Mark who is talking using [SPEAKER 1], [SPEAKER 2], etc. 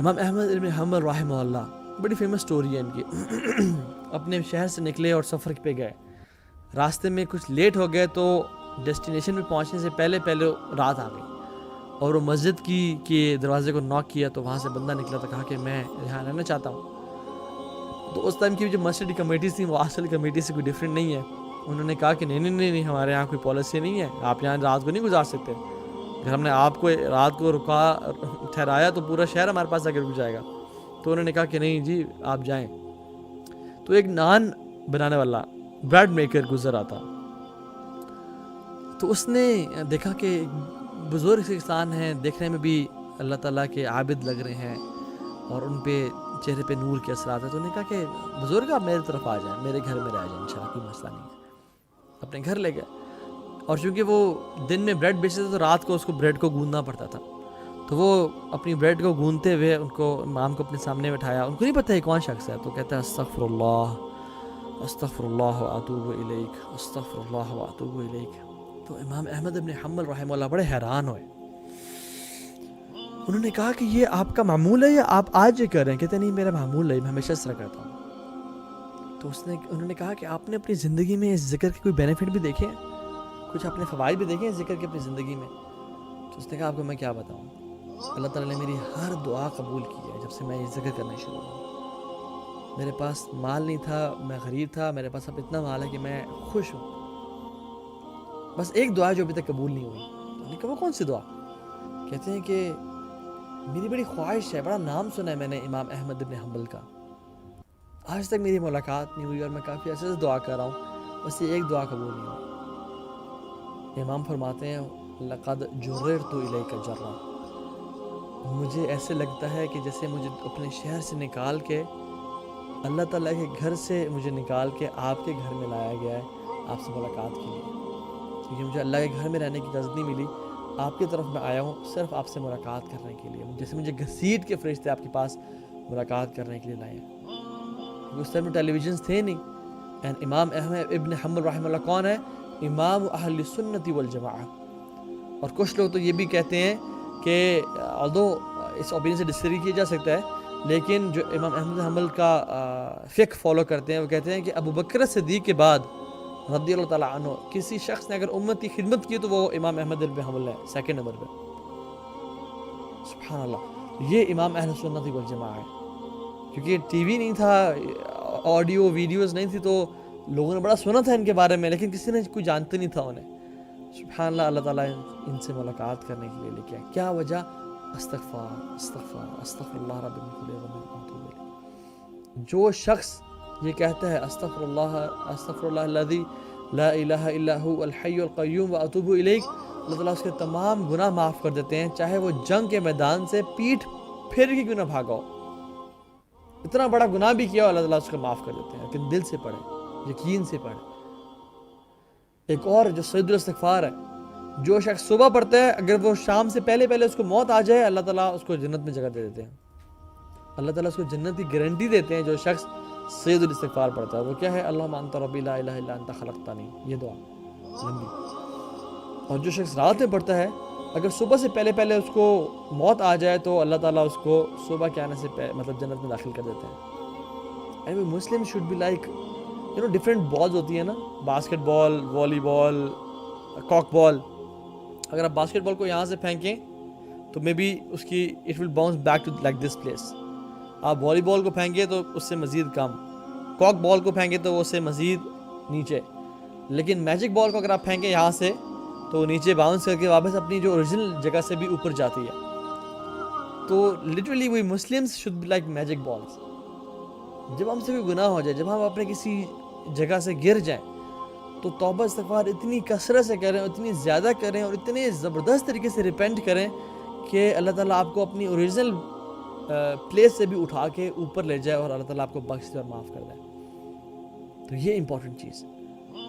[SPEAKER 1] امام احمد ابن حنبل رحمہ اللہ، بڑی فیمس سٹوری ہے ان کی. اپنے شہر سے نکلے اور سفر پہ گئے، راستے میں کچھ لیٹ ہو گئے تو ڈیسٹینیشن پہ پہنچنے سے پہلے رات آ گئی، اور وہ مسجد کی کے دروازے کو ناک کیا تو وہاں سے بندہ نکلا تو کہا کہ میں یہاں رہنا چاہتا ہوں. تو اس ٹائم کی جو مسجد کی کمیٹیز تھیں وہ آج کل کمیٹی سے کوئی ڈفرینٹ نہیں ہے. انہوں نے کہا کہ نہیں ہمارے یہاں کوئی پالیسی نہیں ہے، آپ یہاں رات کو نہیں گزار سکتے. اگر ہم نے آپ کو رات کو ٹھہرایا تو پورا شہر ہمارے پاس آ کے رک جائے گا. تو انہوں نے کہا کہ نہیں جی آپ جائیں. تو ایک نان بنانے والا بریڈ میکر گزر آتا، تو اس نے دیکھا کہ بزرگ انسان ہیں، دیکھنے میں بھی اللہ تعالیٰ کے عابد لگ رہے ہیں اور ان پہ چہرے پہ نور کے اثرات ہیں. تو انہوں نے کہا کہ بزرگ آپ میری طرف آ جائیں، میرے گھر میں رہ جائیں، انشاءاللہ کوئی مسئلہ نہیں ہے. اپنے گھر لے گئے، اور چونکہ وہ دن میں بریڈ بیچتے تھے تو رات کو اس کو بریڈ کو گوندنا پڑتا تھا. تو وہ اپنی بریڈ کو گوندتے ہوئے ان کو امام کو اپنے سامنے بٹھایا. ان کو نہیں پتہ ہے کون شخص ہے. تو کہتا ہے استغفر اللہ واتوب الیک، استغفر اللہ واتوب الیک. تو امام احمد ابن حنبل رحمہ اللہ بڑے حیران ہوئے. انہوں نے کہا کہ یہ آپ کا معمول ہے یا آپ آج یہ کر رہے ہیں؟ کہتے نہیں میرا معمول ہے، میں ہمیشہ اس طرح کرتا ہوں. تو انہوں نے کہا کہ آپ نے اپنی زندگی میں اس ذکر کے کوئی بینیفٹ بھی دیکھے ہیں، کچھ اپنے فوائد بھی دیکھے ہیں ذکر کے اپنی زندگی میں؟ تو اس نے کہا آپ کو میں کیا بتاؤں، اللہ تعالیٰ نے میری ہر دعا قبول کی ہے جب سے میں یہ ذکر کرنا شروع ہوا. میرے پاس مال نہیں تھا، میں غریب تھا، میرے پاس اب اتنا مال ہے کہ میں خوش ہوں. بس ایک دعا جو ابھی تک قبول نہیں ہوئی. تو نے کہا وہ کون سی دعا؟ کہتے ہیں کہ میری بڑی خواہش ہے، بڑا نام سنا ہے میں نے امام احمد بن حنبل کا، آج تک میری ملاقات نہیں ہوئی اور میں کافی عرصے سے دعا کر رہا ہوں، بس یہ ایک دعا قبول نہیں ہوئی. امام فرماتے ہیں لقد جررت الیک جرا، مجھے ایسے لگتا ہے کہ جیسے مجھے اپنے شہر سے نکال کے اللہ تعالیٰ کے گھر سے مجھے نکال کے آپ کے گھر میں لایا گیا ہے آپ سے ملاقات کے لیے، کیونکہ مجھے اللہ کے گھر میں رہنے کی اجازت نہیں ملی. آپ کی طرف میں آیا ہوں صرف آپ سے ملاقات کرنے کے لیے، جیسے مجھے گھسیٹ کے فرشتے آپ کے پاس ملاقات کرنے کے لیے لائے ہیں. اس ٹائم میں ٹیلی ویژنس تھے نہیں. اینڈ امام احمد ابن حنبل رحمہ اللہ کون ہے؟ امام اہل سنت والجماعہ. اور کچھ لوگ تو یہ بھی کہتے ہیں کہ although اس اوپینین سے ڈسکری کیا جا سکتا ہے، لیکن جو امام احمد حنبل کا فقہ فالو کرتے ہیں وہ کہتے ہیں کہ ابو بکر صدیق کے بعد رضی اللہ تعالیٰ عنہ کسی شخص نے اگر امت کی خدمت کی تو وہ امام احمد بن حنبل ہے سیکنڈ نمبر پہ. سبحان اللہ، یہ امام اہل سنت والجماعہ ہے. کیونکہ ٹی وی نہیں تھا، آڈیو ویڈیوز نہیں تھی، تو لوگوں نے بڑا سنا تھا ان کے بارے میں، لیکن کسی نے کوئی جانتے نہیں تھا انہیں. سبحان اللہ، اللہ تعالیٰ ان سے ملاقات کرنے کے لیے لے کے کیا وجہ؟ استغفر اللہ رب من کل ذنب واتوب الیہ. جو شخص یہ کہتا ہے استغفر اللہ الذی لا الہ الا هو الحی القیوم واتوب الیہ، اللہ تعالیٰ اس کے تمام گناہ معاف کر دیتے ہیں، چاہے وہ جنگ کے میدان سے پیٹھ پھر کے کیوں نہ بھاگا ہو، اتنا بڑا گناہ بھی کیا ہو اللہ تعالیٰ اس کو معاف کر دیتے ہیں. لیکن دل سے پڑھے، یقین سے پڑھے. ایک اور جو سید الاستغفار ہے، جو شخص صبح پڑھتا ہے اگر وہ شام سے پہلے اس کو موت آ جائے اللہ تعالیٰ اس کو جنت میں جگہ دے دیتے ہیں. اللہ تعالیٰ اس کو جنت کی گارنٹی دیتے ہیں جو شخص سید الاستغفار پڑھتا ہے. وہ کیا ہے؟ اللہم انت ربی لا الہ الا انت خلقتنی، یہ دعا لمبی. اور جو شخص رات میں پڑھتا ہے اگر صبح سے پہلے اس کو موت آ جائے تو اللہ تعالیٰ اس کو صبح کے آنے سے مطلب جنت میں داخل کر دیتے ہیں. And Muslim should be like different balls ہوتی ہیں نا، باسکٹ بال، والی بال، کاک بال. اگر آپ باسکٹ بال کو یہاں سے پھینکیں تو مے بی اس کی it will bounce back to like this place. آپ والی بال کو پھینکیں تو اس سے مزید کم، کاک بال کو پھینکیں تو اس سے مزید نیچے. لیکن میجک بال کو اگر آپ پھینکیں یہاں سے تو نیچے باؤنس کر کے واپس اپنی جو اوریجنل جگہ سے بھی اوپر جاتی ہے. تو literally we Muslims should be like magic balls. جب ہم سے کوئی گناہ ہو جائے، جب ہم اپنے کسی جگہ سے گر جائیں تو توبہ استغفار اتنی کثرت سے کریں، اتنی زیادہ کریں اور اتنے زبردست طریقے سے ریپینٹ کریں کہ اللہ تعالیٰ آپ کو اپنی اوریجنل پلیس سے بھی اٹھا کے اوپر لے جائے اور اللہ تعالیٰ آپ کو بخش دے اور معاف کر دے. تو یہ امپورٹنٹ چیز.